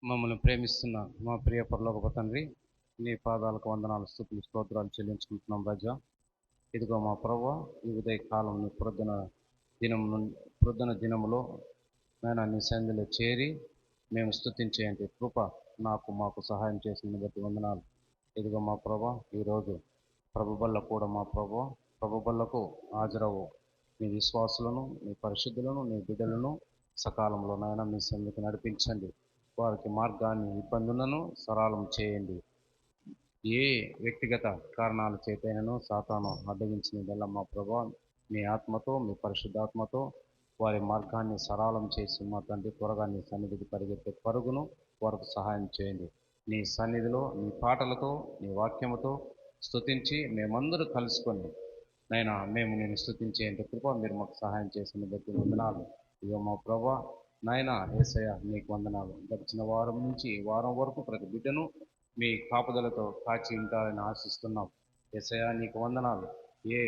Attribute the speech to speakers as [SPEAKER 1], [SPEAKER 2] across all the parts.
[SPEAKER 1] మమ్మల్ని ప్రేమిస్తున్న మా ప్రియ పరలోకపు తండ్రి, నీ పాదాలకు వందనాలు, స్తుతులు, స్తోత్రాలు చెల్లించుకుంటున్నాం రాజా. ఇదిగో మా ప్రభువా, ఈ ఉదయ కాలం ప్రొద్దున దినములో నేను నీ సన్నిధిలో చేరి మేము స్తుతించేయండి కృప మాకు సహాయం చేసిన బట్టి వందనాలు. ఇదిగో మా ప్రభువా, ఈరోజు ప్రభు బల్ల కూడా మా ప్రభువా, ప్రభు బల్లకు హాజరవు నీ విశ్వాసులను, నీ పరిశుద్ధులను, నీ బిడ్డలను సకాలంలో నాయన మీ సన్నిధికి నడిపించండి. వారికి మార్గాన్ని ఇబ్బందులను సరళం చేయండి. ఏ వ్యక్తిగత కారణాల చేతైనను సాతాను అడ్డగించినదల్లా మా ప్రభువా, మీ ఆత్మతో, మీ పరిశుద్ధాత్మతో వారి మార్గాన్ని సరళం చేసి మా తండ్రి త్వరగా నీ సన్నిధికి పరిగెత్తే పరుగును వారికి సహాయం చేయండి. నీ సన్నిధిలో నీ పాటలతో, నీ వాక్యముతో స్తుతించి మేమందరూ కలుసుకొని నైనా మేము నేను స్తుతించేంత కృప మీరు మాకు సహాయం చేసిన బట్టి వందనాలు. ఇక మా ప్రభువా నాయనా యేసయ్య నీకు వందనాలు. గడిచిన వారం నుంచి ఈ వారం వరకు ప్రతి బిడ్డను మీ కాపుదలతో కాచి ఉంటారని ఆశిస్తున్నాం. యేసయ్య నీకు వందనాలు. ఏ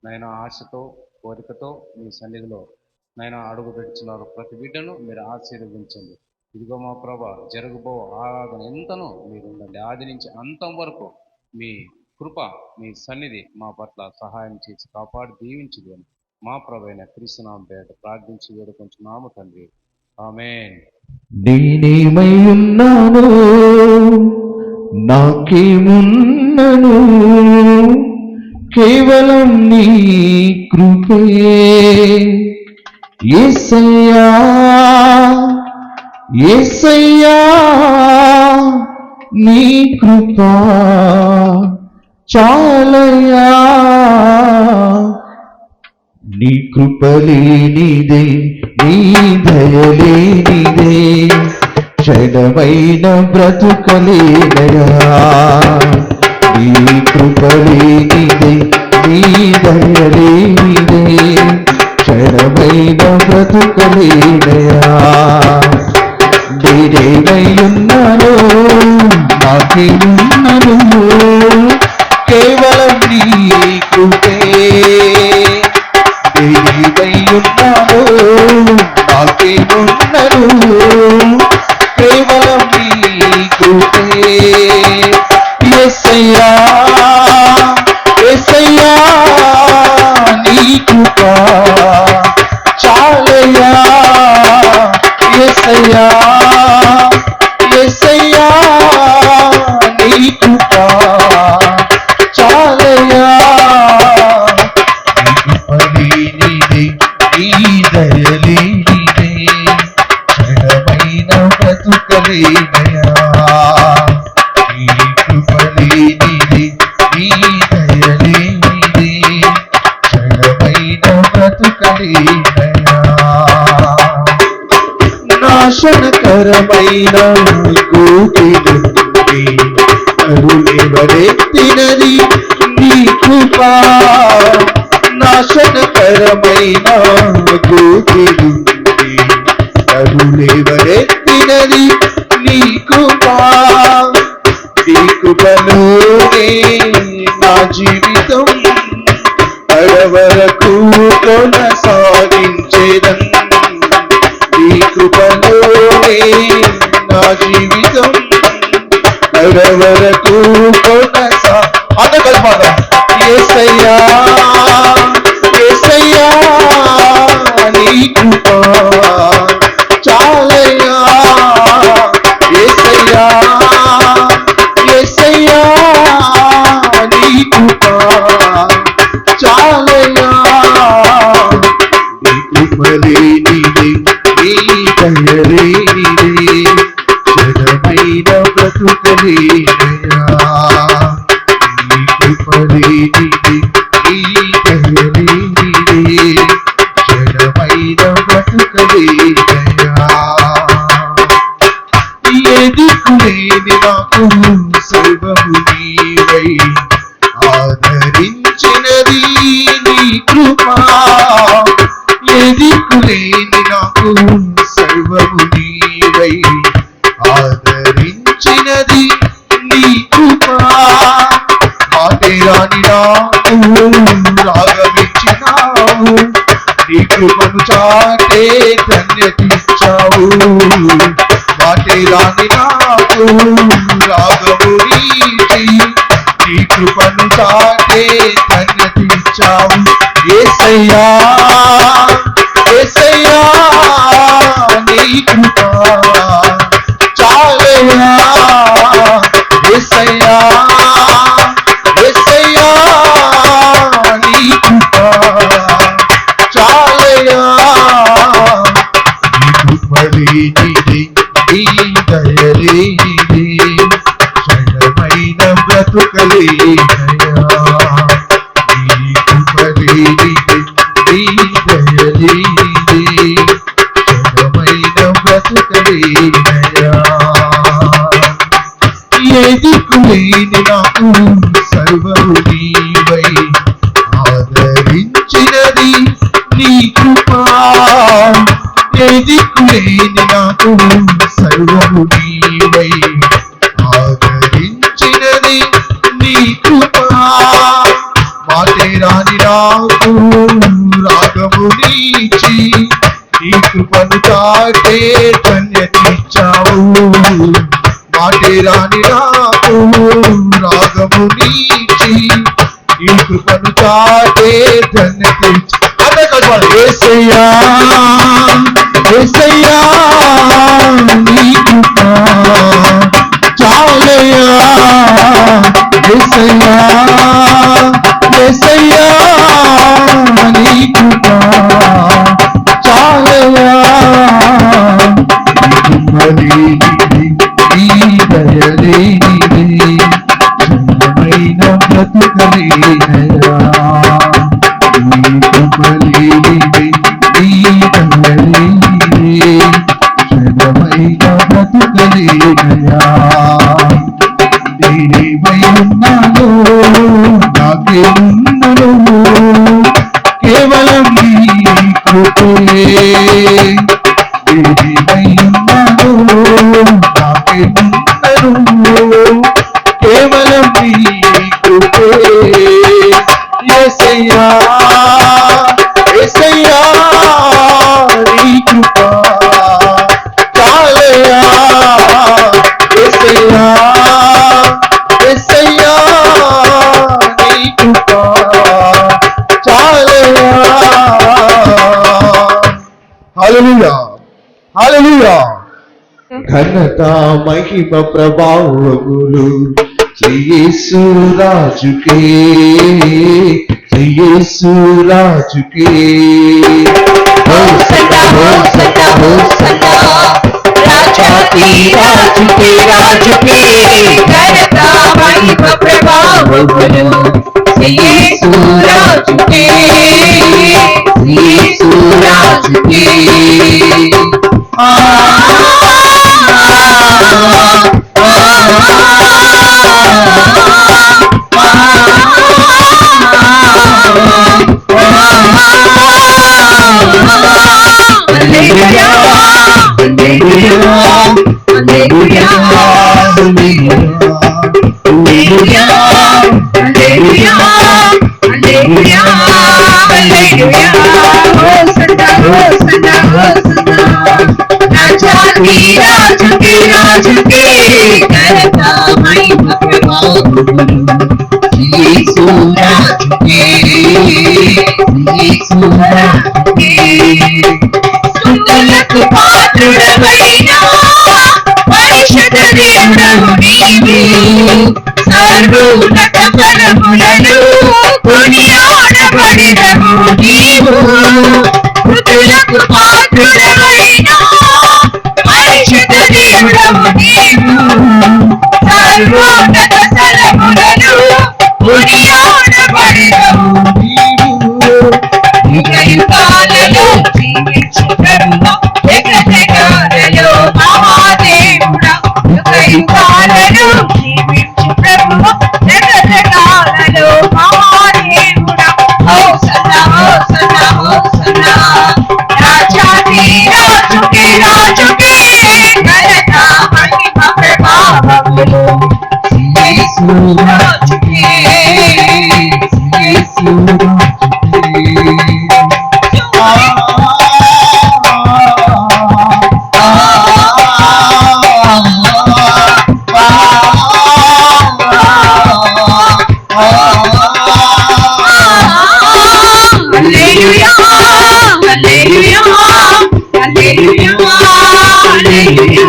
[SPEAKER 1] నైనా ఆశతో, కోరికతో మీ సన్నిధిలో నైనా అడుగు పెడుతున్నారు ప్రతి బిడ్డను మీరు ఆశీర్వదించండి. ఇదిగో మా ప్రభా, జరగబో ఆరాధన ఎంతనో మీరు ఉండండి. ఆది నుంచి అంతం వరకు మీ కృప, మీ సన్నిధి మా పట్ల సహాయం చేసి కాపాడి దీవించదు అని మా ప్రభైన క్రీస్తునామం పేరిట ప్రార్థించి వేడుకొంచున్నాము తండ్రి, ఆమేన్.
[SPEAKER 2] నేనేమై ఉన్నాను, నాకేమున్నను, కేవలం నీ కృపే యేసయ్యా, యేసయ్యా, నీ కృపా చాలయ్యా. నీ కృపలేనిదే, నీ దయలేనిదే, క్షణమైన బ్రతుకలేనయా. నీ కృపలేనిదే, నీ దయలేనిదే, క్షణమైన బ్రతుకలేనయా. నేనేమై ఉన్నాను, నాకేమున్నను, కేవలం నీ కృపే. నేనేమై ఉన్నాను, నాకేమున్నను, కేవలం నీ కృపే యేసయ్యా, యేసయ్యా, నీ కృపా చాలయ్యా. యేసయ్యా, యేసయ్యా, నీ కృపా చాలయ్యా. నీ కృపలేనిదే, నీ దయలేనిదే, క్షణమైన బ్రతుకలేనయా. నీ కృపలేనిదే, నీ దయలేనిదే, క్షణమైన బ్రతుకలేనయా. నాశనకరమైన గోతిల నుండి కరుణెవరెత్తినది నీ కృపా. నాశనకరమైన గోతిల నుండి కరుణెవరెత్తినది నీ కృపా. నీ కృపలోనే నా జీవితం అరవరకు కొనసాగించేదన్. నీ కృపలోనే నా జీవితం అరవరకు యేసయ్యా, యేసయ్యా, నీ కృపా చాలయ్యా. యేసయ్యా, యేసయ్యా, నీ కృపా చాలయ్యా. నీ కృపలేనిదే, నీ దయలేనిదే, క్షణమైన బ్రతుకలేనయా. నీ కృపలేనిదే, నీ దయలేనిదే, క్షణమైన బ్రతుకలేనయా. ఎదుకులేని నాకు సర్వము నీవై ఆదరించినది నీ కృపా. ఎదుకులేని నాకు సర్వము నీవై ఆదరించినది నీ కృపా. మాటేరాని నాకు రాగమిచ్చినావు, నీ కృపను చాటే ధన్యతిచ్చావు. మాటే మాటేరాని నాకు రాగము నీచి నీ కృపను చాటే ధన్యతిచ్చావు యేసయ్యా యేసయ్యా నీ కృప చాలయ్యా యేసయ్యా యేసయ్యా నీ కృప చాలయ్యా నీ కృప లేనిది నీ దయ లేనిది క్షణమైన బ్రతుకలేనయ్యా నీ కృప లేనిది నీ దయ లేనిది క్షణమైన బ్రతుకలేనయ్యా ఏ దిక్కులేని నాకు సర్వము నీవై ఆదరించినది నీ కృపా ఏ దిక్కులేని నాకు సర్వము నీవై ఆదరించినది నీ కృపా మాటేరాని నాకు రాగము నీచి నీ కృపను చాటే ధన్యతిచ్చావు మాటేరాని నాకు రాగము నీచి నీ కృపను చాటే ధన్యతిచ్చావు యేసయ్యా యేసయ్యా నీ కృప చాలయ్యా యేసయ్యా యేసయ్యా నీ కృప చాలయ్యా ఈ దయలేనిది క్షణమైన బ్రతుకలేనయ్యా నీ కృప లేనిది నీ దయలేనిది క్షణమైన బ్రతుకలేనయ్యా నేనేమై ఉన్నానో నాకేమున్నను కేవలం నీ కృపే నేనేమై ఉన్నానో నాకేమున్నను కేవలం నీ కృపే యేసయ్యా యేసయ్యా నీ కృప చాలయ్యా యేసయ్యా యేసయ్యా నీ కృప చాలయ్యా హల్లెలూయా హల్లెలూయా ఘనత మహిమ ప్రభావములు యేసు రాజుకే యేసు రాజుకే
[SPEAKER 3] హోసన్నా హోసన్నా హోసన్నా రాజాకి రాజుకే రాజుకే ఘనత మహిమ ప్రభావములు యేసు రాజుకే యేసు రాజుకే స్తుతులకు పాత్రుడవైన పరిశుద్ధ దేవుడవు నీవు సర్వోన్నత ఫలములను కొనియాడబడినవు నీవు స్తుతులకు పాత్రుడవైన పరిశుద్ధ దేవుడవు నీవు సర్వోన్నత ఫలములను కొనియాడబడినవు నీవు యుగయుగాలలో జీవించు ప్రభువా జగజగాలలో మహాదేవుడా యుగయుగాలలో జీవించు ప్రభువా జగజగాలలో మహాదేవుడా హోసన్నా హోసన్నా హోసన్నా రాజాది రాజుకే రాజుకే ఘనత మహిమ ప్రభావములు యేసు రాజుకే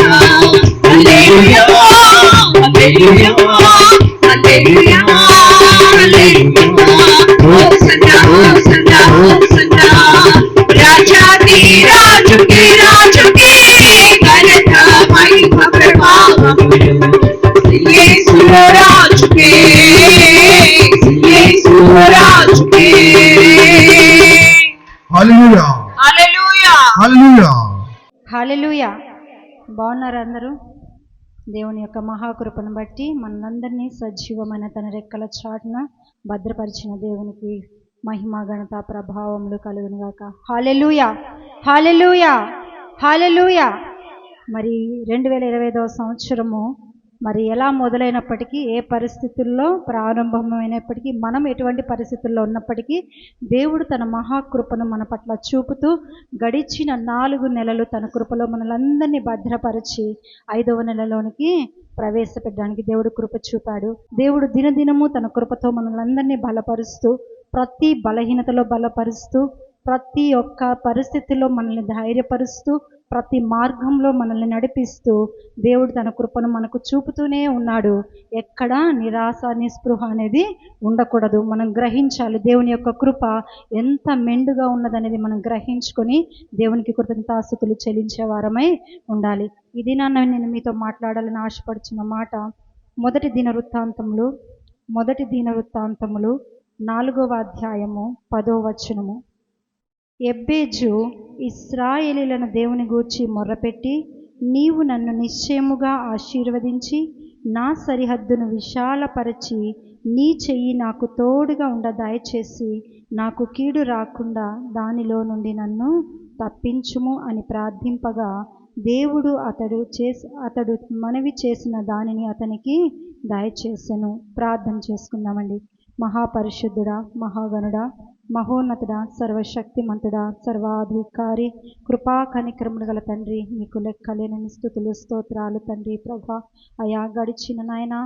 [SPEAKER 3] హల్లెలూయా హల్లెలూయా హల్లెలూయా హల్లెలూయా హోసన్నా హోసన్నా హోసన్నా రాజాది రాజుకి రాజుకి ఘనత మహిమ ప్రభావములు యేసు రాజుకి యేసు రాజుకి
[SPEAKER 2] హల్లెలూయా
[SPEAKER 3] హల్లెలూయా
[SPEAKER 2] హల్లెలూయా
[SPEAKER 4] హల్లెలూయా. బాగున్నారు అందరూ? దేవుని యొక్క మహాకృపను బట్టి మనందరినీ సజీవమైన తన రెక్కల చాటున భద్రపరిచిన దేవునికి మహిమ ఘనత ప్రభావములు కలుగునుగాక. హల్లెలూయా హల్లెలూయా హల్లెలూయా. మరి 2025వ సంవత్సరము మరి ఎలా మొదలైనప్పటికీ, ఏ పరిస్థితుల్లో ప్రారంభమైనప్పటికీ, మనం ఎటువంటి పరిస్థితుల్లో ఉన్నప్పటికీ దేవుడు తన మహాకృపను మన పట్ల చూపుతూ గడిచిన 4 నెలలు తన కృపలో మనలందరినీ భద్రపరిచి 5వ నెలలోనికి ప్రవేశపెట్టడానికి దేవుడు కృప చూపాడు. దేవుడు దినదినము తన కృపతో మనలందరినీ బలపరుస్తూ, ప్రతి బలహీనతలో బలపరుస్తూ, ప్రతి ఒక్క పరిస్థితిలో మనల్ని ధైర్యపరుస్తూ, ప్రతి మార్గంలో మనల్ని నడిపిస్తూ దేవుడు తన కృపను మనకు చూపుతూనే ఉన్నాడు. ఎక్కడ నిరాశ నిస్పృహ అనేది ఉండకూడదు. మనం గ్రహించాలి దేవుని యొక్క కృప ఎంత మెండుగా ఉన్నదనేది మనం గ్రహించుకొని దేవునికి కృతజ్ఞతాస్తుతులు చెల్లించే వారమై ఉండాలి. ఇది నేను మీతో మాట్లాడాలని ఆశపడుచున్న మాట మొదటి దినవృత్తాంతములు 4వ అధ్యాయము 10వ వచనము. ఎబ్బేజు ఇశ్రాయేలీయులను దేవుని గూర్చి మొర్రపెట్టి, నీవు నన్ను నిశ్చయముగా ఆశీర్వదించి నా సరిహద్దును విశాలపరచి నీ చెయ్యి నాకు తోడుగా ఉండ దయచేసి నాకు కీడు రాకుండా దానిలో నుండి నన్ను తప్పించుము అని ప్రార్థింపగా దేవుడు అతడు మనవి చేసిన దానిని అతనికి దయచేసెను. ప్రార్థన చేసుకుందామండి. మహాపరిశుద్ధుడా, మహాగణుడా, మహోన్నతుడా, సర్వశక్తిమంతుడా, సర్వాధికారి, కృపా కనికరములు గల తండ్రి, నీకు లెక్కలేని స్తుతులు స్తోత్రాలు తండ్రి. ప్రభా అయా గడిచిన నాయనా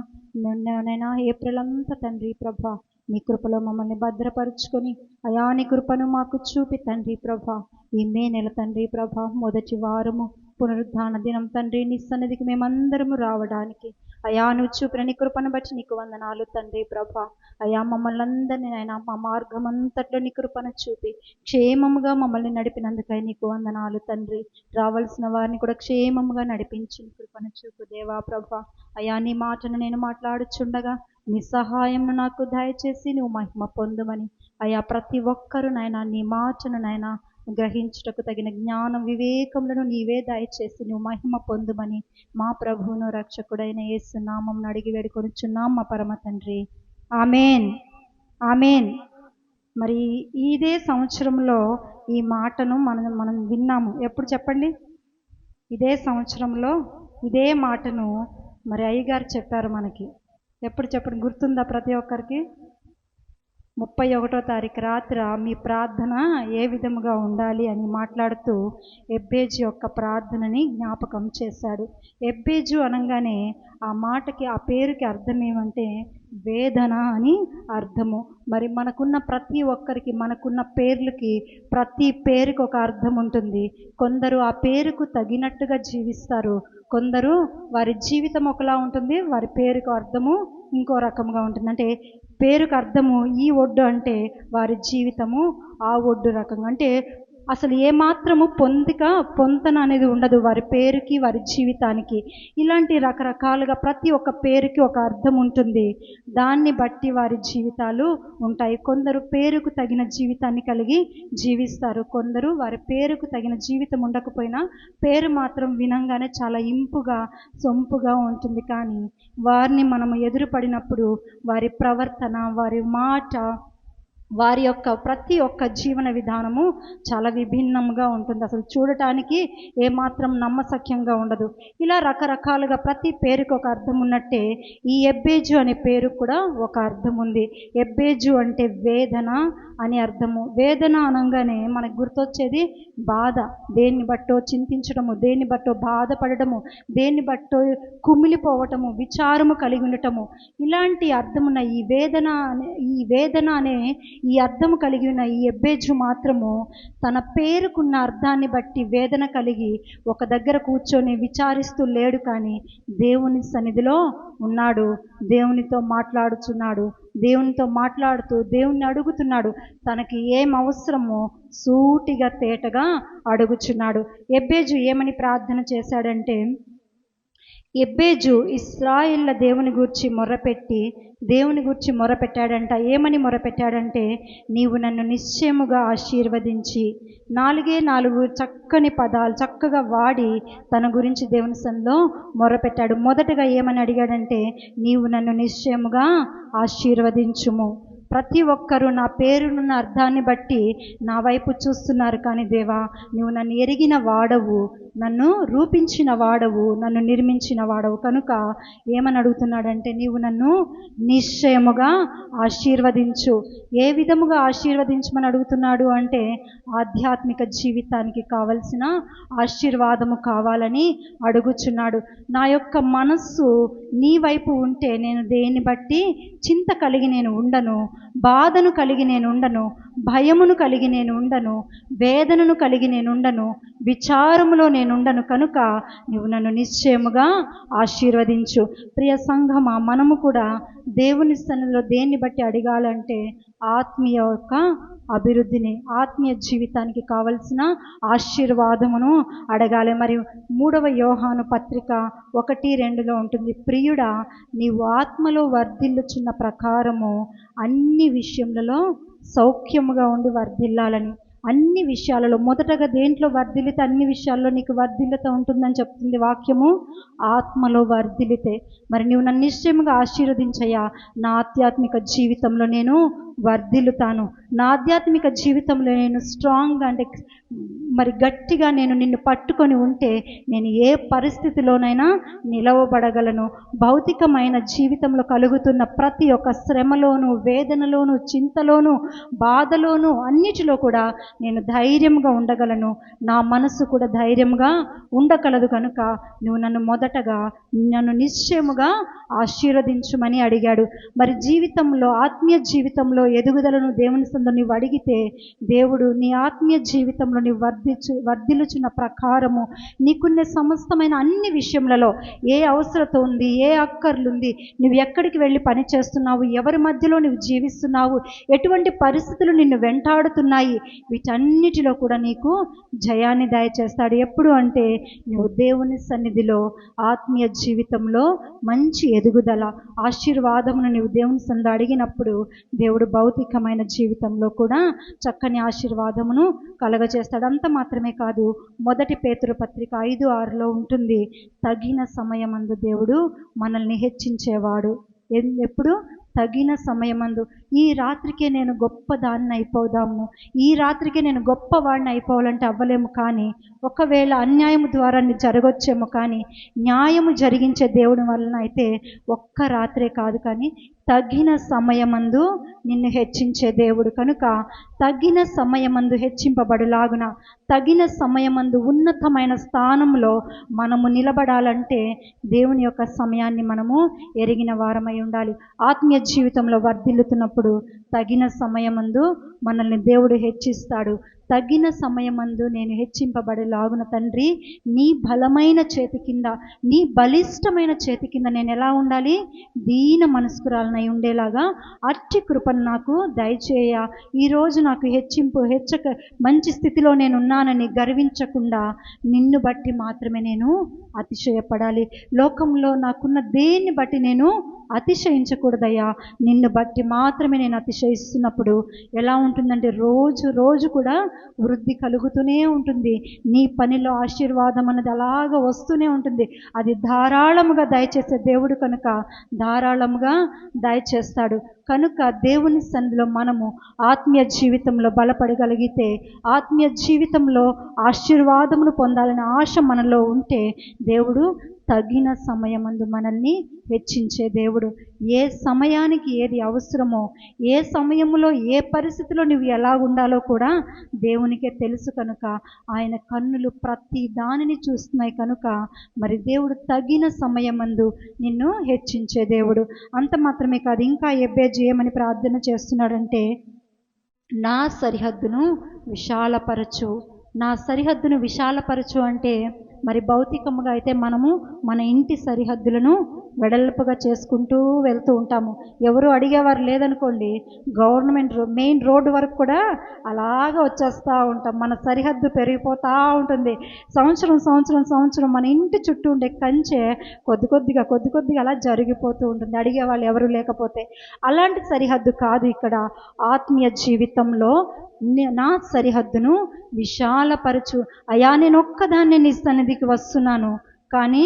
[SPEAKER 4] ఏప్రిల్ అంతా తండ్రి ప్రభా నీ కృపలో మమ్మల్ని భద్రపరుచుకొని అయా నీ కృపను మాకు చూపి తండ్రి ప్రభా ఈ మే నెల తండ్రి ప్రభా మొదటి వారము పునరుద్ధాన దినం తండ్రి నీ సన్నిధికి మేమందరము రావడానికి అయా నువ్వు చూపిన నీ కృపను బట్టి నీకు వందనాలు తండ్రి ప్రభా. అయా మమ్మల్ని అందరినీ ఆయన మా మార్గం అంతట్లో నీ కృపను చూపి క్షేమముగా మమ్మల్ని నడిపినందుకై నీకు వందనాలు తండ్రి. రావాల్సిన వారిని కూడా క్షేమముగా నడిపించి కృపను చూపు దేవా ప్రభా. అయా నీ మాటను నేను మాట్లాడుచుండగా నీ సహాయంను నాకు దయచేసి నువ్వు మహిమ పొందుమని అయా ప్రతి ఒక్కరూ నాయనా నీ మాటను నాయనా గ్రహించుటకు తగిన జ్ఞానం వివేకములను నీవే దయచేసి నువ్వు మహిమ పొందుమని మా ప్రభువును రక్షకుడైన యేసు నామమున అడిగి వేడుకొనుచున్నాం మా పరమ తండ్రి. ఆమేన్ ఆమేన్. మరి ఇదే సంవత్సరంలో ఈ మాటను మనం విన్నాము. ఎప్పుడు చెప్పండి? ఇదే సంవత్సరంలో ఇదే మాటను మరి అయ్యగారు చెప్పారు మనకి. ఎప్పుడు చెప్పండి? గుర్తుందా ప్రతి ఒక్కరికి? 31వ తారీఖు రాత్రి మీ ప్రార్థన ఏ విధముగా ఉండాలి అని మాట్లాడుతూ ఎబ్బేజు యొక్క ప్రార్థనని జ్ఞాపకం చేశాడు. ఎబ్బేజు అనగానే ఆ మాటకి ఆ పేరుకి అర్థం ఏమంటే వేదన అని అర్థము. మరి మనకున్న ప్రతి ఒక్కరికి మనకున్న పేర్లకి ప్రతి పేరుకి ఒక అర్థం ఉంటుంది. కొందరు ఆ పేరుకు తగినట్టుగా జీవిస్తారు, కొందరు వారి జీవితం ఒకలా ఉంటుంది, వారి పేరుకు అర్థము ఇంకో రకంగా ఉంటుంది. అంటే పేరుకు అర్థము ఈ ఒడ్డు అంటే వారి జీవితము ఆ ఒడ్డు రకంగా. అంటే అసలు ఏమాత్రము పొంతన అనేది ఉండదు వారి పేరుకి వారి జీవితానికి. ఇలాంటి రకరకాలుగా ప్రతి ఒక్క పేరుకి ఒక అర్థం ఉంటుంది. దాన్ని బట్టి వారి జీవితాలు ఉంటాయి. కొందరు పేరుకు తగిన జీవితాన్ని కలిగి జీవిస్తారు, కొందరు వారి పేరుకు తగిన జీవితం ఉండకపోయినా పేరు మాత్రం వినంగానే చాలా ఇంపుగా సొంపుగా ఉంటుంది. కానీ వారిని మనము ఎదురుపడినప్పుడు వారి ప్రవర్తన, వారి మాట, వారి యొక్క ప్రతి ఒక్క జీవన విధానము చాలా విభిన్నంగా ఉంటుంది. అసలు చూడటానికి ఏమాత్రం నమ్మశక్యంగా ఉండదు. ఇలా రకరకాలుగా ప్రతి పేరుకి ఒక అర్థం ఉన్నట్టే ఈ ఎబ్బేజు అనే పేరుకు కూడా ఒక అర్థం ఉంది. ఎబ్బేజు అంటే వేదన అని అర్థము. వేదన అనగానే మనకు గుర్తొచ్చేది బాధ. దేన్ని బట్టో చింతించడము, దేన్ని బట్టో బాధపడటము, దేన్ని బట్టో కుమిలిపోవటము, విచారము కలిగి ఉండటము, ఇలాంటి అర్థమున్న ఈ వేదన అనే ఈ అర్థము కలిగి ఉన్న ఈ ఎబ్బేజు మాత్రము తన పేరుకున్న అర్థాన్ని బట్టి వేదన కలిగి ఒక దగ్గర కూర్చొని విచారిస్తూ లేడు, కానీ దేవుని సన్నిధిలో ఉన్నాడు. దేవునితో మాట్లాడుచున్నాడు. దేవునితో మాట్లాడుతూ దేవుణ్ణి అడుగుతున్నాడు. తనకి ఏం అవసరమో సూటిగా తేటగా అడుగుచున్నాడు. ఎబ్బేజు ఏమని ప్రార్థన చేశాడంటే, ఎబ్బేజు ఇశ్రాయేళ్ల దేవుని గూర్చి మొరపెట్టాడంట. ఏమని మొరపెట్టాడంటే, నీవు నన్ను నిశ్చయముగా ఆశీర్వదించి, 4 చక్కని పదాలు చక్కగా వాడి తన గురించి దేవుని సన్నిధిలో మొరపెట్టాడు. మొదటగా ఏమని అడిగాడంటే, నీవు నన్ను నిశ్చయముగా ఆశీర్వదించుము. ప్రతి ఒక్కరూ నా పేరునున్న అర్థాన్ని బట్టి నా వైపు చూస్తున్నారు, కానీ దేవా, నువ్వు నన్ను ఎరిగిన వాడవు, నన్ను రూపించిన వాడవు, నన్ను నిర్మించిన వాడవు. కనుక ఏమని అడుగుతున్నాడంటే, నీవు నన్ను నిశ్చయముగా ఆశీర్వదించు. ఏ విధముగా ఆశీర్వదించమని అడుగుతున్నాడు అంటే, ఆధ్యాత్మిక జీవితానికి కావలసిన ఆశీర్వాదము కావాలని అడుగుచున్నాడు. నా యొక్క మనస్సు నీ వైపు ఉంటే నేను దేన్ని బట్టి చింత కలిగి నేను ఉండను, బాధను కలిగి నేను ఉండను, భయమును కలిగి నేను ఉండను, వేదనను కలిగి నేను ఉండను, విచారములో నేను ఉండను. కనుక నువ్వు నన్ను నిశ్చయముగా ఆశీర్వదించు. ప్రియ సంఘమా, మనము కూడా దేవుని సన్నిధిలో దేన్ని బట్టి అడగాలంటే, ఆత్మీయ యొక్క అభివృద్ధిని, ఆత్మీయ జీవితానికి కావలసిన ఆశీర్వాదమును అడగాలి. మరియు 3వ యోహాను పత్రిక 1:2 ఉంటుంది, ప్రియుడా, నీవు ఆత్మలో వర్ధిల్లుచున్న ప్రకారము అన్ని విషయములలో సౌఖ్యముగా ఉండి వర్ధిల్లాలని. అన్ని విషయాలలో మొదటగా దేంట్లో వర్ధిల్లితే అన్ని విషయాల్లో నీకు వర్ధిల్లత ఉంటుందని చెప్తుంది వాక్యము. ఆత్మలో వర్ధిల్లితే. మరి నువ్వు నన్ను నిశ్చయముగా ఆశీర్వదించయ్యా, నా ఆధ్యాత్మిక జీవితంలో నేను వర్ధిల్లుతాను, నా ఆధ్యాత్మిక జీవితంలో నేను స్ట్రాంగ్గా అంటే మరి గట్టిగా నేను నిన్ను పట్టుకొని ఉంటే నేను ఏ పరిస్థితిలోనైనా నిలవబడగలను. భౌతికమైన జీవితంలో కలుగుతున్న ప్రతి ఒక్క శ్రమలోను, వేదనలోను, చింతలోను, బాధలోను, అన్నిటిలో కూడా నేను ధైర్యంగా ఉండగలను. నా మనసు కూడా ధైర్యంగా ఉండగలదు. కనుక నువ్వు నన్ను నిశ్చయముగా ఆశీర్వదించుమని అడిగాడు. మరి జీవితంలో, ఆత్మీయ జీవితంలో ఎదుగుదలను దేవుని సన్నిధిలో నీవు అడిగితే, దేవుడు నీ ఆత్మీయ జీవితంలో నీవు వర్ధిల్లుచున్న ప్రకారము నీకున్న సమస్తమైన అన్ని విషయములలో ఏ అవసరత ఉంది, ఏ అక్కర్లుంది, నువ్వు ఎక్కడికి వెళ్ళి పని చేస్తున్నావు, ఎవరి మధ్యలో నువ్వు జీవిస్తున్నావు, ఎటువంటి పరిస్థితులు నిన్ను వెంటాడుతున్నాయి, వీటన్నిటిలో కూడా నీకు జయాన్ని దయచేస్తాడు. ఎప్పుడు అంటే నువ్వు దేవుని సన్నిధిలో ఆత్మీయ జీవితంలో మంచి ఎదుగుదల, ఆశీర్వాదమును నువ్వు దేవుని సన్నిధిలో అడిగినప్పుడు దేవుడు భౌతికమైన జీవితంలో కూడా చక్కని ఆశీర్వాదమును కలగజేస్తాడు. అంత మాత్రమే కాదు, 1 పేతురు పత్రిక 5:6 ఉంటుంది, తగిన సమయమందు దేవుడు మనల్ని హెచ్చించేవాడు. ఎప్పుడు? తగిన సమయమందు. ఈ రాత్రికే నేను గొప్పదాన్ని అయిపోదాము, ఈ రాత్రికే నేను గొప్పవాడిని అయిపోవాలంటే అవ్వలేము. కానీ ఒకవేళ అన్యాయము ద్వారా జరగొచ్చేమో, కానీ న్యాయము జరిగించే దేవుని వలన అయితే ఒక్క రాత్రే కాదు, కానీ తగిన సమయమందు నిన్ను హెచ్చించే దేవుడు. కనుక తగిన సమయమందు హెచ్చింపబడులాగున, తగిన సమయమందు ఉన్నతమైన స్థానంలో మనము నిలబడాలంటే దేవుని యొక్క సమయాన్ని మనము ఎరిగిన వారమై ఉండాలి. ఆత్మీయ జీవితంలో వర్ధిల్లుతున్నప్పుడు తగిన సమయమందు మనల్ని దేవుడు హెచ్చిస్తాడు. తగిన సమయమందు నేను హెచ్చింపబడేలాగున తండ్రి, నీ బలమైన చేతి కింద, నీ బలిష్టమైన చేతి కింద నేను ఎలా ఉండాలి? దీన మనస్కురాలనై ఉండేలాగా అట్టి కృపను నాకు దయచేయ. ఈరోజు నాకు హెచ్చక మంచి స్థితిలో నేను ఉన్నానని గర్వించకుండా నిన్ను బట్టి మాత్రమే నేను అతిశయపడాలి. లోకంలో నాకున్న దేన్ని బట్టి నేను అతిశయించకూడదయ్యా, నిన్ను బట్టి మాత్రమే నేను అతిశయిస్తున్నప్పుడు ఎలా ఉంటుందంటే రోజు రోజు కూడా వృద్ధి కలుగుతూనే ఉంటుంది. నీ పనిలో ఆశీర్వాదం అన్నది అలాగ వస్తూనే ఉంటుంది. అది ధారాళముగా దయచేసే దేవుడు కనుక ధారాళముగా దయచేస్తాడు. కనుక దేవుని సన్నిధిలో మనము ఆత్మీయ జీవితంలో బలపడగలిగితే, ఆత్మీయ జీవితంలో ఆశీర్వాదమును పొందాలనే ఆశ మనలో ఉంటే దేవుడు తగిన సమయమందు మనల్ని హెచ్చించే దేవుడు. ఏ సమయానికి ఏది అవసరమో, ఏ సమయంలో ఏ పరిస్థితిలో నువ్వు ఎలా ఉండాలో కూడా దేవునికే తెలుసు. కనుక ఆయన కన్నులు ప్రతి దానిని చూస్తున్నాయి. కనుక మరి దేవుడు తగిన సమయమందు నిన్ను హెచ్చించే దేవుడు. అంత మాత్రమే కాదు, ఇంకా ఎబ్బేజు ఏమని ప్రార్థన చేస్తున్నాడంటే, నా సరిహద్దును విశాలపరచు. నా సరిహద్దును విశాలపరచు అంటే మరి భౌతికముగా అయితే మనము మన ఇంటి సరిహద్దులను వెడల్పుగా చేసుకుంటూ వెళ్తూ ఉంటాము. ఎవరు అడిగేవారు లేదనుకోండి, గవర్నమెంట్ మెయిన్ రోడ్డు వరకు కూడా అలాగ వచ్చేస్తూ ఉంటాం. మన సరిహద్దు పెరిగిపోతూ ఉంటుంది. సంవత్సరం మన ఇంటి చుట్టూ ఉండే కంచె కొద్ది కొద్దిగా అలా జరిగిపోతూ ఉంటుంది, అడిగేవాళ్ళు ఎవరు లేకపోతే. అలాంటి సరిహద్దు కాదు ఇక్కడ. ఆత్మీయ జీవితంలో నా సరిహద్దును విశాలపరచు. అయ్యా, నేను ఒక్కదాన్ని నీ సన్నిధికి వస్తున్నాను, కానీ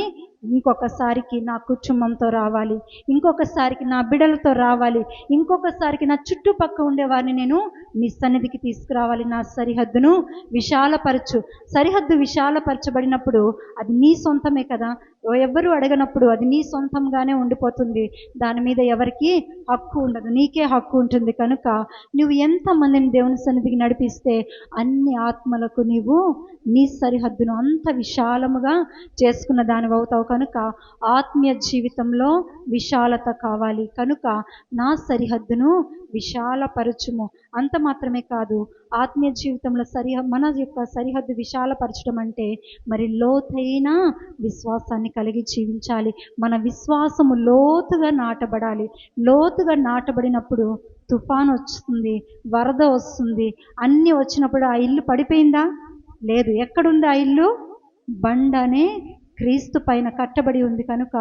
[SPEAKER 4] ఇంకొకసారికి నా కుటుంబంతో రావాలి, ఇంకొకసారికి నా బిడ్డలతో రావాలి, ఇంకొకసారికి నా చుట్టుపక్క ఉండేవారిని నేను నీ సన్నిధికి తీసుకురావాలి. నా సరిహద్దును విశాలపరచు. సరిహద్దు విశాలపరచబడినప్పుడు అది నీ సొంతమే కదా. ఎవరు అడగనప్పుడు అది నీ సొంతంగానే ఉండిపోతుంది. దాని మీద ఎవరికి హక్కు ఉండదు, నీకే హక్కు ఉంటుంది. కనుక నువ్వు ఎంతమందిని దేవుని సన్నిధికి నడిపిస్తే అన్ని ఆత్మలకు నీవు నీ సరిహద్దును అంత విశాలముగా చేసుకున్న దానివి అవుతావు. కనుక ఆత్మీయ జీవితంలో విశాలత కావాలి. కనుక నా సరిహద్దును విశాలపరచుము. అంత మాత్రమే కాదు, ఆత్మీయ జీవితంలో మన యొక్క సరిహద్దు విశాలపరచడం అంటే మరి లోతైన విశ్వాసాన్ని కలిగి జీవించాలి. మన విశ్వాసము లోతుగా నాటబడాలి. లోతుగా నాటబడినప్పుడు తుఫాను వస్తుంది, వరద వస్తుంది, అన్నీ వచ్చినప్పుడు ఆ ఇల్లు పడిపోయిందా? లేదు. ఎక్కడుంది ఆ ఇల్లు? బండనే క్రీస్తు పైన కట్టబడి ఉంది కనుక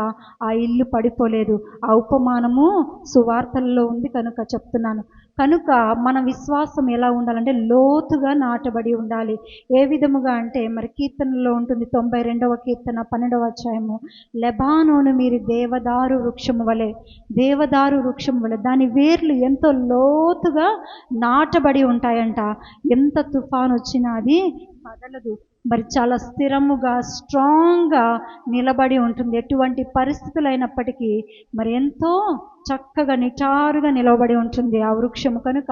[SPEAKER 4] ఆ ఇల్లు పడిపోలేదు. ఆ ఉపమానము సువార్తల్లో ఉంది కనుక చెప్తున్నాను. కనుక మన విశ్వాసం ఎలా ఉండాలంటే లోతుగా నాటబడి ఉండాలి. ఏ విధముగా అంటే మరి కీర్తనలో ఉంటుంది, 92వ కీర్తన 12వ అధ్యాయము, లెబానోను మీరు దేవదారు వృక్షము వలె, దేవదారు వృక్షం వలె దాని వేర్లు ఎంతో లోతుగా నాటబడి ఉంటాయంట. ఎంత తుఫాను వచ్చినా అది కదలదు. మరి చాలా స్థిరముగా స్ట్రాంగ్గా నిలబడి ఉంటుంది. ఎటువంటి పరిస్థితులు అయినప్పటికీ మరి ఎంతో చక్కగా నిటారుగా నిలబడి ఉంటుంది ఆ వృక్షము. కనుక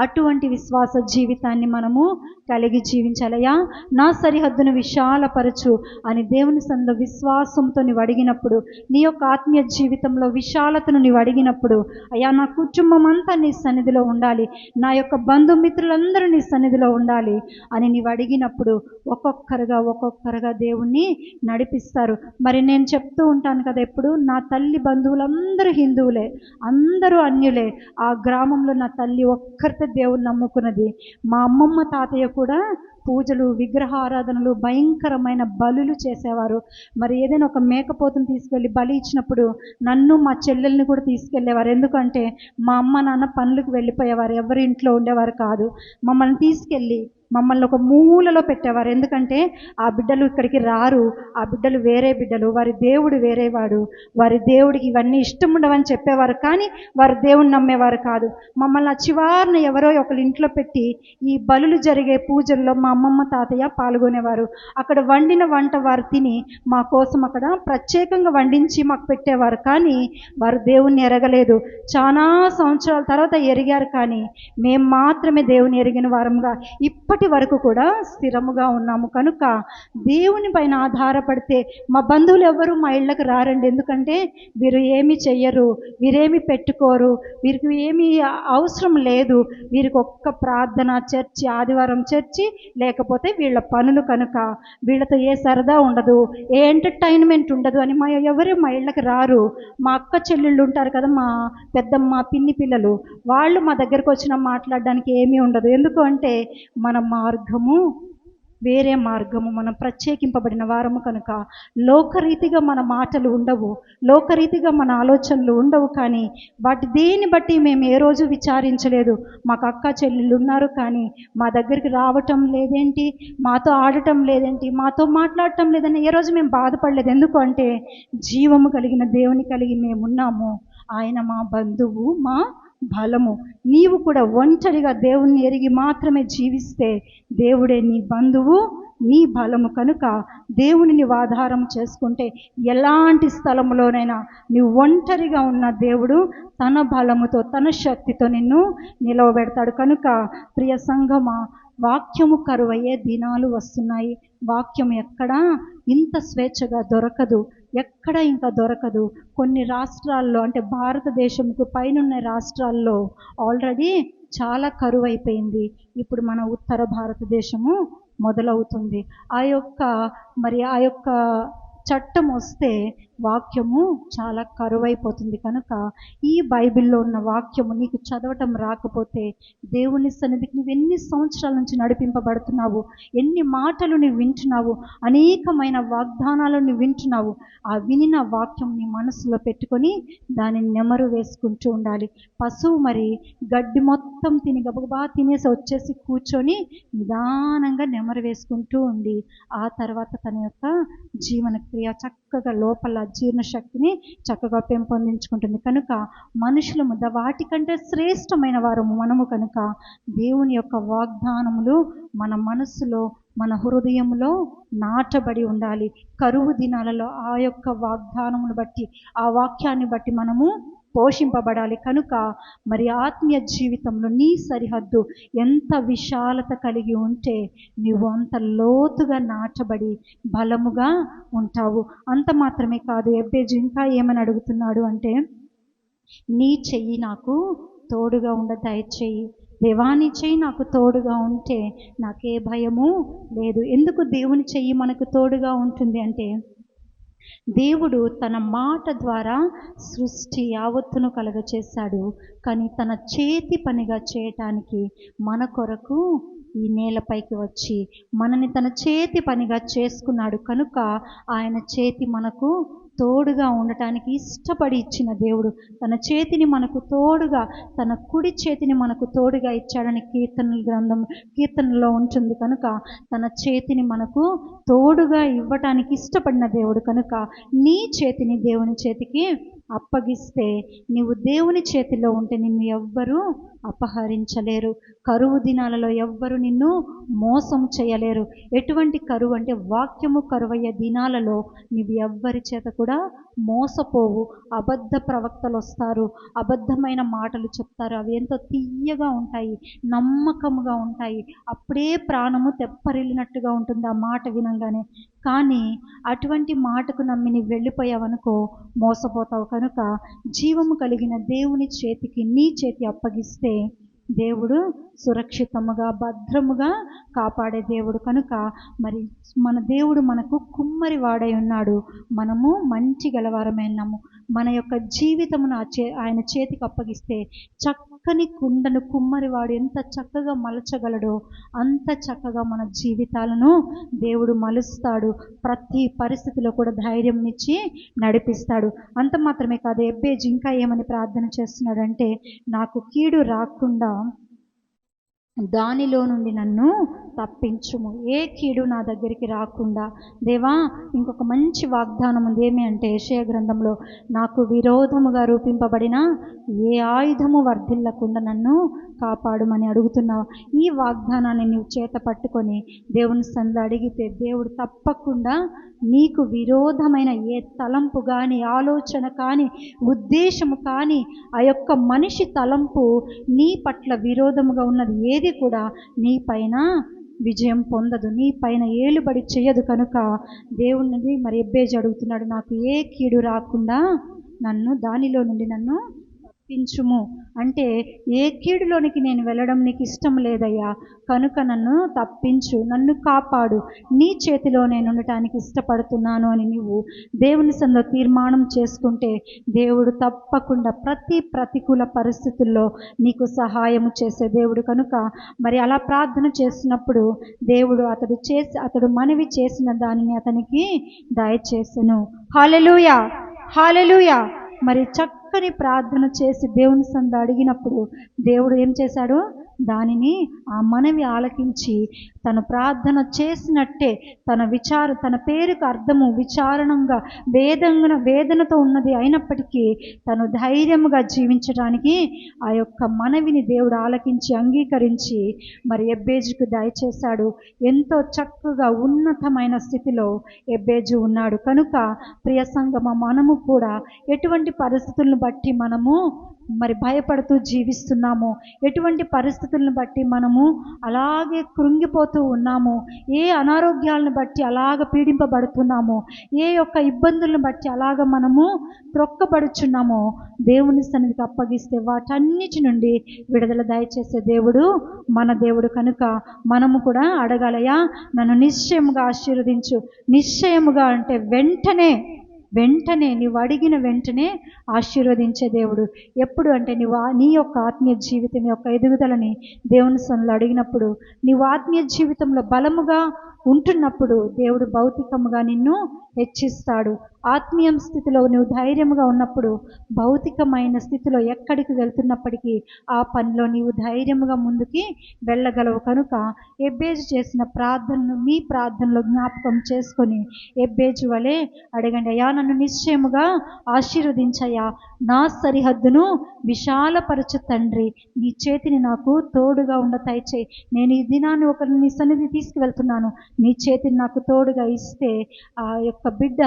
[SPEAKER 4] అటువంటి విశ్వాస జీవితాన్ని మనము కలిగి జీవించాలయ్యా. నా సరిహద్దును విశాలపరచు అని దేవుని సన్నిధిలో విశ్వాసంతో నీవు అడిగినప్పుడు, నీ యొక్క ఆత్మీయ జీవితంలో విశాలతను నీవు అడిగినప్పుడు, అయ్యా నా కుటుంబం అంతా నీ సన్నిధిలో ఉండాలి, నా యొక్క బంధుమిత్రులందరూ నీ సన్నిధిలో ఉండాలి అని నీవు అడిగినప్పుడు ఒక్కొక్కరుగా దేవుణ్ణి నడిపిస్తారు. మరి నేను చెప్తూ ఉంటాను కదా, ఎప్పుడు నా తల్లి బంధువులందరూ హిందువులే, అందరూ అన్యులే. ఆ గ్రామంలో నా తల్లి ఒక్కరితే దేవుని నమ్ముకున్నది. మా అమ్మమ్మ తాతయ్య కూడా పూజలు, విగ్రహారాధనలు, భయంకరమైన బలులు చేసేవారు. మరి ఏదైనా ఒక మేకపోతుని తీసుకెళ్ళి బలి ఇచ్చినప్పుడు నన్ను మా చెల్లెల్ని కూడా తీసుకెళ్ళేవారు. ఎందుకంటే మా అమ్మ నాన్న పనులకు వెళ్ళిపోయేవారు, ఎవరి ఇంట్లో ఉండేవారు కాదు. మమ్మల్ని తీసుకెళ్ళి మమ్మల్ని ఒక మూలలో పెట్టేవారు. ఎందుకంటే ఆ బిడ్డలు ఇక్కడికి రారు, ఆ బిడ్డలు వేరే బిడ్డలు, వారి దేవుడు వేరేవాడు, వారి దేవుడికి ఇవన్నీ ఇష్టం ఉండవని చెప్పేవారు. కానీ వారు దేవుణ్ణి నమ్మేవారు కాదు. మమ్మల్ని ఆ చివారిని ఎవరో ఒకరి ఇంట్లో పెట్టి ఈ బలులు జరిగే పూజల్లో మా అమ్మమ్మ తాతయ్య పాల్గొనేవారు. అక్కడ వండిన వంట వారు తిని మా కోసం అక్కడ ప్రత్యేకంగా వండించి మాకు పెట్టేవారు. కానీ వారు దేవుణ్ణి ఎరగలేదు. చాలా సంవత్సరాల తర్వాత ఎరిగారు, కానీ మేము మాత్రమే దేవుని ఎరిగిన వారంగా ఇప్పటి వరకు కూడా స్థిరముగా ఉన్నాము. కనుక దేవుని పైన ఆధారపడితే మా బంధువులు ఎవరు మా ఇళ్ళకి రారండి. ఎందుకంటే వీరు ఏమి చెయ్యరు, వీరేమి పెట్టుకోరు, వీరికి ఏమీ అవసరం లేదు. వీరికి ఒక్క ప్రార్థన, చర్చి, ఆదివారం చర్చి, లేకపోతే వీళ్ళ పనులు. కనుక వీళ్ళతో ఏ సరదా ఉండదు, ఏ ఎంటర్టైన్మెంట్ ఉండదు అని ఎవరు మా ఇళ్ళకి రారు. మా అక్క చెల్లెళ్ళు ఉంటారు కదా, మా పెద్దమ్మ పిన్ని పిల్లలు, వాళ్ళు మా దగ్గరకు వచ్చిన మాట్లాడడానికి ఏమీ ఉండదు. ఎందుకు అంటే మన మార్గము వేరే మార్గము, మనం ప్రత్యేకింపబడిన వారము. కనుక లోకరీతిగా మన మాటలు ఉండవు, లోకరీతిగా మన ఆలోచనలు ఉండవు. కానీ వాటి దేన్ని బట్టి మేము ఏ రోజు విచారించలేదు. మాకు అక్క చెల్లెళ్ళు ఉన్నారు, కానీ మా దగ్గరికి రావటం లేదేంటి, మాతో ఆడటం లేదేంటి, మాతో మాట్లాడటం లేదని ఏ రోజు మేము బాధపడలేదు. ఎందుకు అంటే జీవము కలిగిన దేవుని కలిగి మేమున్నాము. ఆయన మా బంధువు, మా బలము. నీవు కూడా ఒంటరిగా దేవుణ్ణి ఎరిగి మాత్రమే జీవిస్తే దేవుడే నీ బంధువు, నీ బలము. కనుక దేవుని నీవు ఆధారం చేసుకుంటే ఎలాంటి స్థలంలోనైనా నీవు ఒంటరిగా ఉన్న దేవుడు తన బలముతో, తన శక్తితో నిన్ను నిలవబెడతాడు. కనుక ప్రియ సంఘమా, వాక్యము కరువయ్యే దినాలు వస్తున్నాయి. వాక్యం ఎక్కడా ఇంత స్వేచ్ఛగా దొరకదు, ఎక్కడ ఇంకా దొరకదు. కొన్ని రాష్ట్రాల్లో అంటే భారతదేశంకు పైనున్న రాష్ట్రాల్లో ఆల్రెడీ చాలా కరువు అయిపోయింది. ఇప్పుడు మన ఉత్తర భారతదేశము మొదలవుతుంది. ఆ యొక్క చట్టం వస్తే వాక్యము చాలా కరువైపోతుంది. కనుక ఈ బైబిల్లో ఉన్న వాక్యము నీకు చదవటం రాకపోతే దేవుని సన్నిధికి నువ్వు ఎన్ని సంవత్సరాల నుంచి నడిపింపబడుతున్నావు, ఎన్ని మాటలు నువ్వు వింటున్నావు, అనేకమైన వాగ్దానాలు నువ్వు వింటున్నావు. ఆ వినిన వాక్యం నీ మనసులో పెట్టుకొని దానిని నెమరు వేసుకుంటూ ఉండాలి. పశువు మరి గడ్డి మొత్తం తిని గబగబా తినేసి వచ్చేసి కూర్చొని నిదానంగా నెమరు వేసుకుంటూ ఉంది. ఆ తర్వాత తన యొక్క జీవన క్రియ చక్కగా లోపల జీర్ణశక్తిని చక్కగా పెంపొందించుకుంటుంది. కనుక మనుషులము వాటికంటే శ్రేష్టమైన వారము మనము. కనుక దేవుని యొక్క వాగ్దానములు మన మనస్సులో మన హృదయంలో నాటబడి ఉండాలి. కరువు దినాలలో ఆ యొక్క వాగ్దానమును బట్టి ఆ వాక్యాన్ని బట్టి మనము పోషింపబడాలి. కనుక మరి ఆత్మీయ జీవితంలో నీ సరిహద్దు ఎంత విశాలత కలిగి ఉంటే నీవు అంత లోతుగా నాటబడి బలముగా ఉంటావు. అంత మాత్రమే కాదు, ఎబ్బేజు ఇంకా ఏమని అడుగుతున్నాడు అంటే, నీ చెయ్యి నాకు తోడుగా ఉండ దయచేయి. దేవా, నీ చెయ్యి నాకు తోడుగా ఉంటే నాకే భయము లేదు. ఎందుకు దేవుని చెయ్యి మనకు తోడుగా ఉంటుంది అంటే, దేవుడు తన మాట ద్వారా సృష్టి యావత్తును కలగచేశాడు. కానీ తన చేతి పనిగా చేయటానికి మన కొరకు ఈ నేలపైకి వచ్చి మనని తన చేతి పనిగా చేసుకున్నాడు. కనుక ఆయన చేతి మనకు తోడుగా ఉండటానికి ఇష్టపడి ఇచ్చిన దేవుడు తన చేతిని మనకు తోడుగా, తన కుడి చేతిని మనకు తోడుగా ఇచ్చాడని కీర్తనలో ఉంటుంది. కనుక తన చేతిని మనకు తోడుగా ఇవ్వటానికి ఇష్టపడిన దేవుడు. కనుక నీ చేతిని దేవుని చేతికి అప్పగిస్తే నీవు దేవుని చేతిలో ఉంటే నిన్ను ఎవ్వరూ అపహరించలేరు. కరువు దినాలలో ఎవ్వరు నిన్ను మోసం చేయలేరు. ఎటువంటి కరువు అంటే వాక్యము కరువయ్యే దినాలలో నీవు ఎవ్వరి చేత కూడా మోసపోవు. అబద్ధ ప్రవక్తలు వస్తారు, అబద్ధమైన మాటలు చెప్తారు. అవి ఎంతో తీయగా ఉంటాయి, నమ్మకముగా ఉంటాయి. అప్పుడే ప్రాణము తెప్పరిల్లినట్టుగా ఉంటుంది ఆ మాట వినంగానే. కానీ అటువంటి మాటకు నమ్మి నీవు వెళ్ళిపోయావనుకో మోసపోతావు. కనుక జీవము కలిగిన దేవుని చేతికి నీ చేతి అప్పగిస్తే దేవుడు సురక్షితముగా భద్రముగా కాపాడే దేవుడు. కనుక మరి మన దేవుడు మనకు కుమ్మరి వాడై ఉన్నాడు, మనము మంచి గలవారమై ఉన్నాము. మన యొక్క జీవితమును ఆయన చేతికి అప్పగిస్తే చక్కని కుండను కుమ్మరివాడు ఎంత చక్కగా మలచగలడో అంత చక్కగా మన జీవితాలను దేవుడు మలుస్తాడు. ప్రతి పరిస్థితిలో కూడా ధైర్యం ఇచ్చి నడిపిస్తాడు. అంత మాత్రమే కాదు, ఎబ్బేజు ఇంకా ఏమని ప్రార్థన చేస్తున్నాడంటే, నాకు కీడు రాకుండా దానిలో నుండి నన్ను తప్పించుము. ఏ కీడు నా దగ్గరికి రాకుండా. దేవా, ఇంకొక మంచి వాగ్దానం ఉంది. ఏమి అంటే యెషయా గ్రంథంలో, నాకు విరోధముగా రూపింపబడిన ఏ ఆయుధము వర్ధిల్లకుండా నన్ను కాపాడుమని అడుగుతున్నావు. ఈ వాగ్దానాన్ని నీవు చేత పట్టుకొని దేవుని సన్నిధిలో అడిగితే దేవుడు తప్పకుండా నీకు విరోధమైన ఏ తలంపు కానీ, ఆలోచన కానీ, ఉద్దేశము కానీ, ఆ యొక్క మనిషి తలంపు నీ పట్ల విరోధముగా ఉన్నది ఏది కూడా నీ పైన విజయం పొందదు, నీ పైన ఏలుబడి చేయదు. కనుక దేవుణ్ణి మరి ఎబ్బేజు అడుగుతున్నాడు, నాకు ఏ కీడు రాకుండా దానిలో నుండి నన్ను తప్పించుము. అంటే ఏ కీడులోనికి నేను వెళ్ళడం నీకు ఇష్టం లేదయ్యా, కనుక నన్ను తప్పించు, నన్ను కాపాడు, నీ చేతిలో నేను ఉండటానికి ఇష్టపడుతున్నాను అని నీవు దేవుని సన్నిధిలో తీర్మానం చేసుకుంటే దేవుడు తప్పకుండా ప్రతి ప్రతికూల పరిస్థితుల్లో నీకు సహాయము చేసే దేవుడు. కనుక మరి అలా ప్రార్థన చేసినప్పుడు దేవుడు అతడు మనవి చేసిన దానిని అతనికి దయచేసెను. హల్లెలూయా, హల్లెలూయా. మరి చక్కని ప్రార్థన చేసి దేవుని సన్నిధిలో అడిగినప్పుడు దేవుడు ఏం చేశాడు, దానిని ఆ మనవి ఆలకించి తను ప్రార్థన చేసినట్టే తన పేరుకు అర్థము విచారణంగా వేదనతో ఉన్నది అయినప్పటికీ తను ధైర్యముగా జీవించడానికి ఆ యొక్క మనవిని దేవుడు ఆలకించి అంగీకరించి మరి ఎబ్బేజుకు దయచేశాడు. ఎంతో చక్కగా ఉన్నతమైన స్థితిలో ఎబ్బేజు ఉన్నాడు. కనుక ప్రియ సంగమ, మనము కూడా ఎటువంటి పరిస్థితులను బట్టి మనము మరి భయపడుతూ జీవిస్తున్నామో, ఎటువంటి పరిస్థితులు పరిస్థితులను బట్టి మనము అలాగే కృంగిపోతూ ఉన్నాము, ఏ అనారోగ్యాలను బట్టి అలాగ పీడింపబడుతున్నామో, ఏ యొక్క ఇబ్బందులను బట్టి అలాగ మనము త్రొక్కబడుచున్నామో దేవుని సన్నిధికి అప్పగిస్తే వాటన్నిటి నుండి విడుదల దయచేసే దేవుడు మన దేవుడు కనుక మనము కూడా అడగాలయ్యా, నన్ను నిశ్చయముగా ఆశీర్వదించు. నిశ్చయముగా అంటే వెంటనే నీవు అడిగిన వెంటనే ఆశీర్వదించే దేవుడు. ఎప్పుడు అంటే నీ యొక్క ఆత్మీయ జీవితం యొక్క ఎదుగుదలని దేవుని సన్నిధిలో అడిగినప్పుడు, నీవు ఆత్మీయ జీవితంలో బలముగా ఉంటున్నప్పుడు దేవుడు భౌతికముగా నిన్ను హెచ్చిస్తాడు. ఆత్మీయ స్థితిలో నువ్వు ధైర్యముగా ఉన్నప్పుడు భౌతికమైన స్థితిలో ఎక్కడికి వెళ్తున్నప్పటికీ ఆ పనిలో నీవు ధైర్యముగా ముందుకి వెళ్ళగలవు. కనుక ఎబ్బేజు చేసిన ప్రార్థనను మీ ప్రార్థనలో జ్ఞాపకం చేసుకొని ఎబ్బేజు వలె అడగండి, అయ్యా నన్ను నిశ్చయముగా ఆశీర్వదించయ్యా, నా సరిహద్దును విశాలపరచు తండ్రి, నీ చేతిని నాకు తోడుగా ఉండ దయచేయి. నేను ఈ దినాన్ని ఒకరిని నీ సన్నిధి తీసుకువెళ్తున్నాను, నీ చేతిని నాకు తోడుగా ఇస్తే ఆ యొక్క బిడ్డ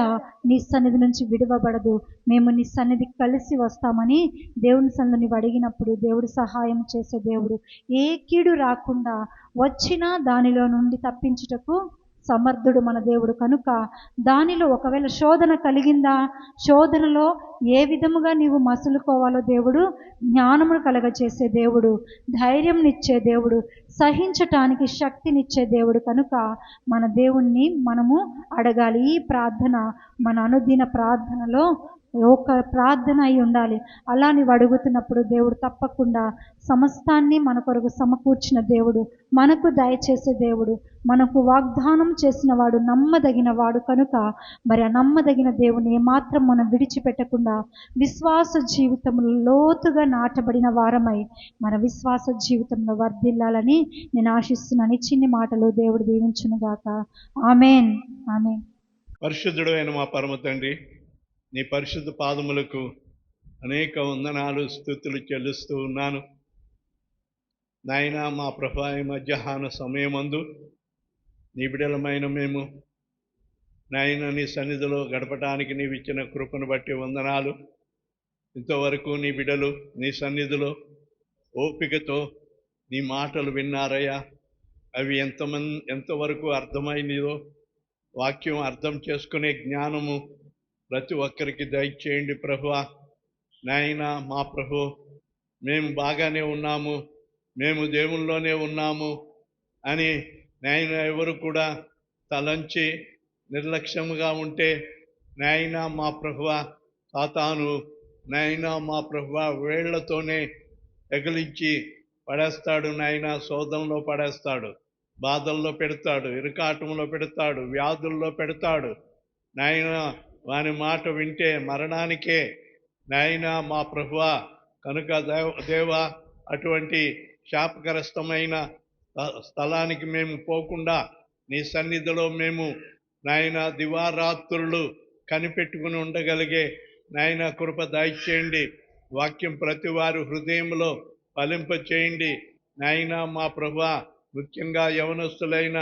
[SPEAKER 4] నీ సన్నిధి నుంచి విడవబడదు. మేము నీ సన్నిధికి కలిసి వస్తామని దేవుని సన్నిధి నీవు అడిగినప్పుడు దేవుడు సహాయం చేసే దేవుడు. ఏ కీడు రాకుండా వచ్చినా దానిలో నుండి తప్పించుటకు సమర్థుడు మన దేవుడు. కనుక దానిలో ఒకవేళ శోధన కలిగిందా, శోధనలో ఏ విధముగా నీవు మసులుకోవాలో దేవుడు జ్ఞానమును కలగచేసే దేవుడు, ధైర్యంనిచ్చే దేవుడు, సహించటానికి శక్తినిచ్చే దేవుడు. కనుక మన దేవుణ్ణి మనము అడగాలి. ఈ ప్రార్థన మన అనుదిన ప్రార్థనలో ఒక ప్రార్థన అయి ఉండాలి. అలా నీవు అడుగుతున్నప్పుడు దేవుడు తప్పకుండా సమస్తాన్ని మన కొరకు సమకూర్చిన దేవుడు, మనకు దయచేసే దేవుడు, మనకు వాగ్దానం చేసిన వాడు నమ్మదగిన వాడు. కనుక మరి ఆ నమ్మదగిన దేవుని ఏమాత్రం మనం విడిచిపెట్టకుండా విశ్వాస జీవితంలో లోతుగా నాటబడిన వారమై మన విశ్వాస జీవితంలో వర్ధిల్లాలని నేను ఆశిస్తున్నాను. చిన్ని మాటలు దేవుడు దీవించునుగాక. ఆమేన్, ఆమేన్.
[SPEAKER 5] పరిశుద్ధుడు అయిన మా పరమ తండ్రి, నీ పరిశుద్ధ పాదములకు అనేక వందనాలు స్తుతులు చెల్లిస్తూ ఉన్నాను. నాయనా మా ప్రభా, ఈ మధ్యాహ్న సమయమందు నీ బిడ్డలమైన మేము నాయన నీ సన్నిధిలో గడపడానికి నీవు ఇచ్చిన కృపను బట్టి వందనాలు. ఇంతవరకు నీ బిడ్డలు నీ సన్నిధిలో ఓపికతో నీ మాటలు విన్నారయ్యా. అవి ఎంతవరకు అర్థమైనదో వాక్యం అర్థం చేసుకునే జ్ఞానము ప్రతి ఒక్కరికి దయచేయండి ప్రభువా. నాయన మా ప్రభు, మేము బాగానే ఉన్నాము, మేము దేవుల్లోనే ఉన్నాము అని నాయన ఎవరు కూడా తలంచి నిర్లక్ష్యముగా ఉంటే నాయన మా ప్రభువా, సాతాను నాయన మా ప్రభువా వేళ్లతోనే ఎగిలించి పడేస్తాడు. నాయన శోధనలో పడేస్తాడు, బాధల్లో పెడతాడు, ఇరుకాటంలో పెడతాడు, వ్యాధుల్లో పెడతాడు. నాయన వాని మాట వింటే మరణానికే నాయన మా ప్రభువా. కనుక దేవా, అటువంటి శాపగ్రస్తమైన స్థలానికి మేము పోకుండా నీ సన్నిధిలో మేము నాయన దివారాత్రులు కనిపెట్టుకుని ఉండగలిగే నాయన కృప దయచేయండి. వాక్యం ప్రతి వారి హృదయంలో ఫలింప చేయండి నాయన మా ప్రభువా. ముఖ్యంగా యవనస్తులైన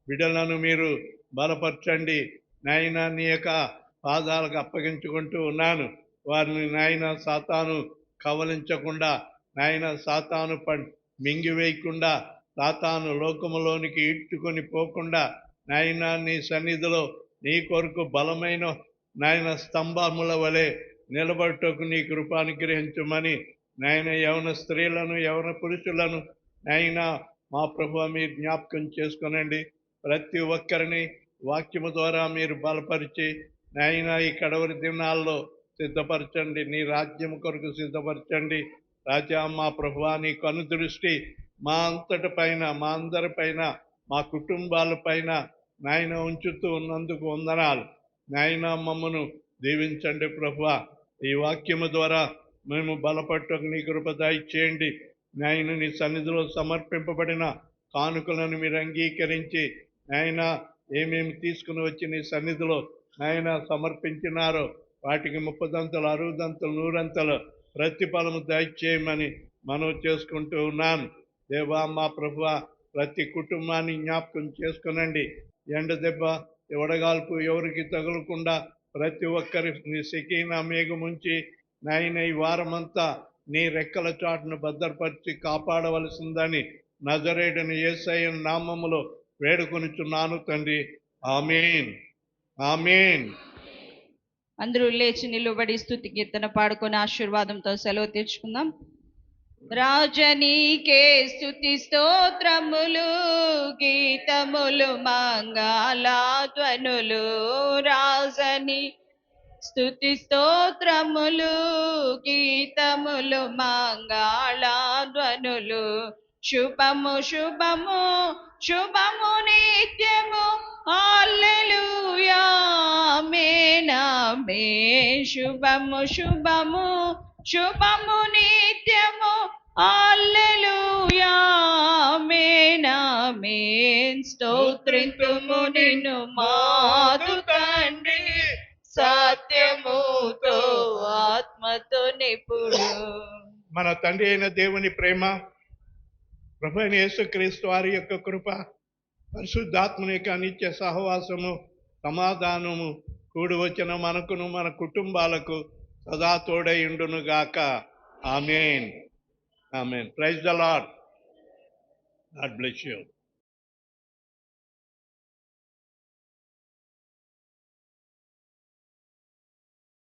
[SPEAKER 5] బిడ్డలను మీరు బలపరచండి నాయన. నీ యొక్క పాదాలకు అప్పగించుకుంటూ ఉన్నాను. వారిని నాయన సాతాను కవలించకుండా, నాయన సాతాను మింగివేయకుండా, సాతాను లోకములోనికి ఈడ్చుకొని పోకుండా నాయన నీ సన్నిధిలో నీ కొరకు బలమైన నాయన స్తంభముల వలె నిలబడటకు నీ కృపానుగ్రహించమని నాయన యవన స్త్రీలను యవన పురుషులను నాయన మా ప్రభువా మీరు జ్ఞాపకం చేసుకొనండి. ప్రతి ఒక్కరిని వాక్యము ద్వారా మీరు బలపరిచి నాయన ఈ కడవరి దినాల్లో సిద్ధపరచండి. నీ రాజ్యం కొరకు సిద్ధపరచండి రాజా. మా ప్రభువా, నీ కను దృష్టి మా అంతటి పైన, మా అందరి పైన, మా కుటుంబాల పైన నాయన ఉంచుతూ ఉన్నందుకు వందనాలు నాయన. మమ్మను దీవించండి ప్రభువా. ఈ వాక్యము ద్వారా మేము బలపట్టకు నీ కృప దయచేయండి నాయన. నీ సన్నిధిలో సమర్పింపబడిన కానుకలను మీరు అంగీకరించి నాయన ఏమేమి తీసుకుని వచ్చి నీ సన్నిధిలో నాయన సమర్పించినారో వాటికి 30 60 100 ప్రతిఫలము దయచేయమని మనవి చేసుకుంటూ ఉన్నాను. దేవా మా ప్రభువా, ప్రతి కుటుంబాన్ని జ్ఞాపకం చేసుకునండి. ఎండ దెబ్బ వడగాల్పు ఎవరికి తగులకుండా ప్రతి ఒక్కరి నీ సెకీనా మేఘముంచి నాయన ఈ వారమంతా నీ రెక్కల చాటును భద్రపరిచి కాపాడవలసిందని నజరేయుడైన యేసయ్య నామములో వేడుకొనుచున్నాను తండ్రి. ఆమేన్, ఆమేన్.
[SPEAKER 3] అందరూ లేచి నిలువబడి స్తుతి కీర్తన పాడుకొని ఆశీర్వాదంతో సెలవు తెచ్చుకుందాం. రాజనీకే స్తుతి స్తోత్రములు, గీతములు మంగళధ్వనులు. రాజని స్తుతి స్తోత్రములు, గీతములు మంగళధ్వనులు. శుభము శుభము శుభము నిత్యము, హల్లెలూయా ఆమేన్ ఆమేన్. శుభము శుభము శుభము నిత్యము, హల్లెలూయా ఆమేన్ ఆమేన్. స్తోత్రింతుము నిన్ను మాదు తండ్రి, సత్యముతో ఆత్మతో నిపుడు.
[SPEAKER 5] మన తండ్రి అయిన దేవుని ప్రేమ, ప్రభు అయిన యేసుక్రీస్తు వారి యొక్క కృప, పరిశుద్ధాత్మని యొక్క నిత్య సహవాసము, సమాధానము కూడి వచ్చిన మనకును మన కుటుంబాలకు సదా తోడైండును గాక. ఆమేన్, ఆమేన్. Praise the Lord. God bless you.